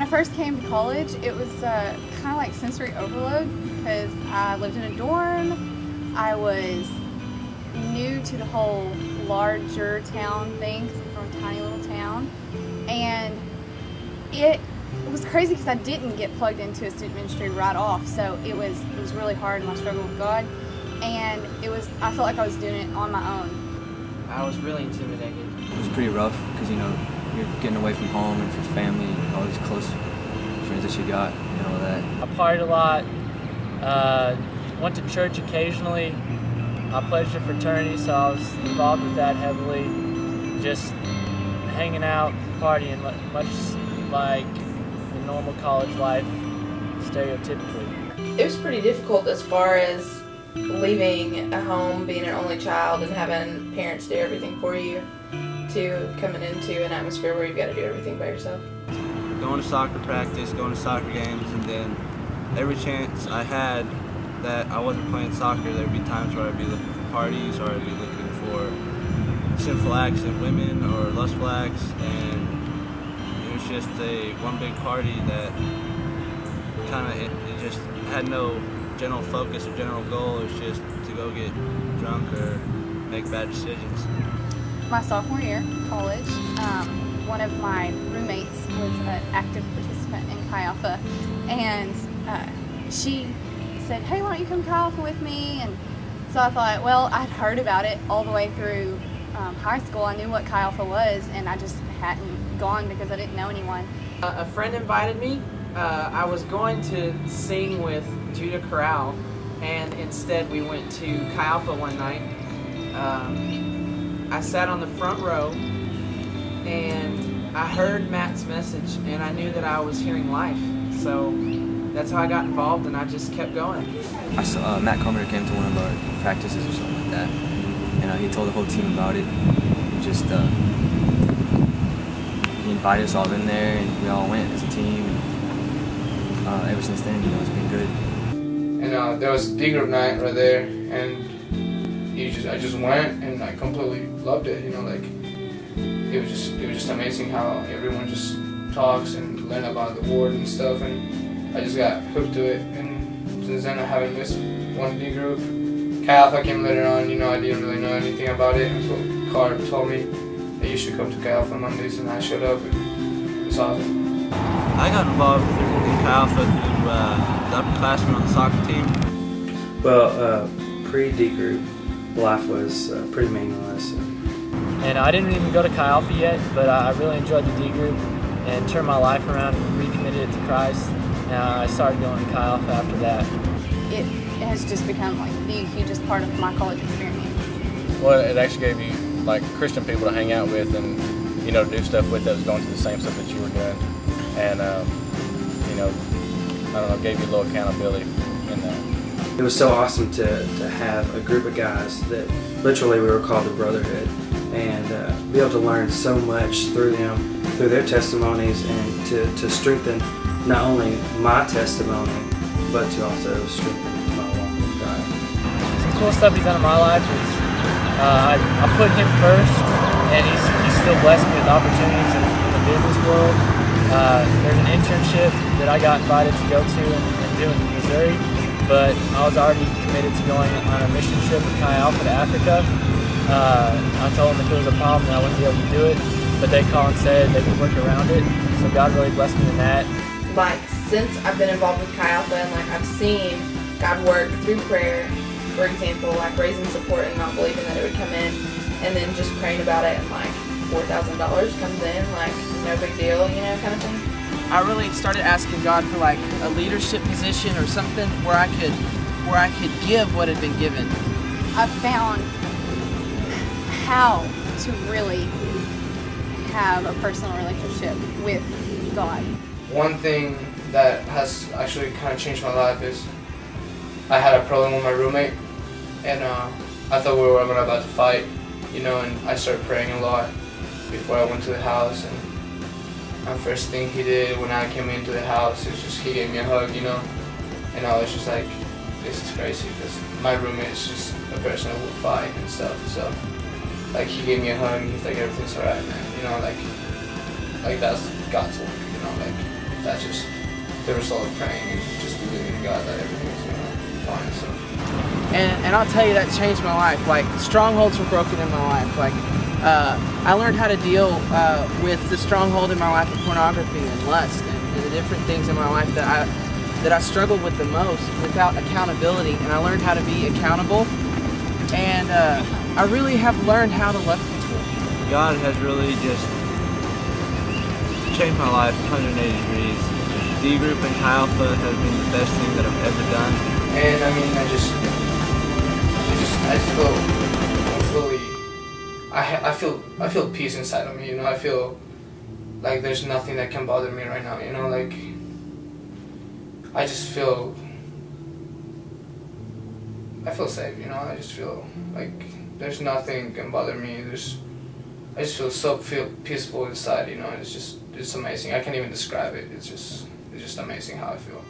first came to college, it was kind of like sensory overload because I lived in a dorm. I was new to the whole larger town thing because I'm from a tiny little town, and it was crazy because I didn't get plugged into a student ministry right off, so it was really hard in my struggle with God, and I felt like I was doing it on my own. I was really intimidated. It was pretty rough because, you know, you're getting away from home and from family and all these close friends that you got and all that. I partied a lot, went to church occasionally. I pledged a fraternity, so I was involved with that heavily. Just hanging out, partying, much like the normal college life, stereotypically. It was pretty difficult as far as leaving a home, being an only child, and having parents do everything for you, to coming into an atmosphere where you've got to do everything by yourself. Going to soccer practice, going to soccer games, and then every chance I had that I wasn't playing soccer, there'd be times where I'd be looking for parties, or I'd be looking for sinful acts in women or lustful acts, and it was just one big party that kind of, it just had no general focus or general goal. It was just to go get drunk or make bad decisions. My sophomore year in college, one of my roommates was an active participant in Chi Alpha, and she said, "Hey, why don't you come to Chi Alpha with me?" And so I thought, well, I'd heard about it all the way through high school. I knew what Chi Alpha was, and I just hadn't gone because I didn't know anyone. A friend invited me. I was going to sing with Judah Corral, and instead we went to Chi Alpha one night. I sat on the front row, and I heard Matt's message, and I knew that I was hearing life. So that's how I got involved, and I just kept going. I saw Matt Carpenter came to one of our practices or something like that, and he told the whole team about it. Just he invited us all in there, and we all went as a team. And ever since then, you know, it's been good. And there was D group night right there, and I just went and I completely loved it. You know, like it was just amazing how everyone just talks and learn about the word and stuff, and I just got hooked to it. And since then, I haven't missed one D group. Chi Alpha came later on. You know, I didn't really know anything about it until Carl told me that you should come to Chi Alpha Mondays, and I showed up, and it's awesome. I got involved in Chi Alpha through the upperclassmen on the soccer team. Well, pre-D group life was pretty meaningless. And I didn't even go to Chi Alpha yet, but I really enjoyed the D group and turned my life around and recommitted it to Christ. I started going to Chi Alpha after that. It has just become like the hugest part of my college experience. Well, it actually gave you like Christian people to hang out with and, you know, do stuff with that was going through the same stuff that you were doing. And, you know, I don't know, gave you a little accountability in that. It was so awesome to have a group of guys that literally we were called the Brotherhood, and be able to learn so much through them, through their testimonies, and to strengthen not only my testimony, but to also strengthen my walk with God. Some cool stuff he's done in my life is I put him first, and he's still blessed me with opportunities in the business world. There's an internship that I got invited to go to and do in Missouri, but I was already committed to going on a mission trip with Chi Alpha to Africa. I told them if there was a problem that I wouldn't be able to do it, but they called and said they could work around it, so God really blessed me in that. Like, since I've been involved with Chi Alpha, and like I've seen God work through prayer, for example, like raising support and not believing that it would come in, and then just praying about it, and like $4,000 comes in, like no big deal, you know, kind of thing. I really started asking God for like a leadership position or something where I could give what had been given. I've found how to really have a personal relationship with God. One thing that has actually kind of changed my life is I had a problem with my roommate, and I thought we were about to fight, you know, and I started praying a lot before I went to the house. And the first thing he did when I came into the house is just he gave me a hug, you know, and I was just like, this is crazy, because my roommate is just a person who will fight and stuff. So like he gave me a hug and he's like, everything's alright, man, you know, like that's God's work, you know, like that's just the result of praying and just believing in God that everything's fine. So. And I'll tell you, that changed my life. Like, strongholds were broken in my life. Like, I learned how to deal with the stronghold in my life of pornography and lust and the different things in my life that I struggled with the most without accountability. And I learned how to be accountable. And I really have learned how to love people. God has really just changed my life 180 degrees. D group and Chi Alpha has been the best thing that I've ever done. And I mean, I feel peace inside of me, you know. I feel like there's nothing that can bother me right now, you know. Like, I feel safe, you know. I just feel like there's nothing can bother me. I just feel peaceful inside, you know. It's amazing. I can't even describe it. It's just amazing how I feel.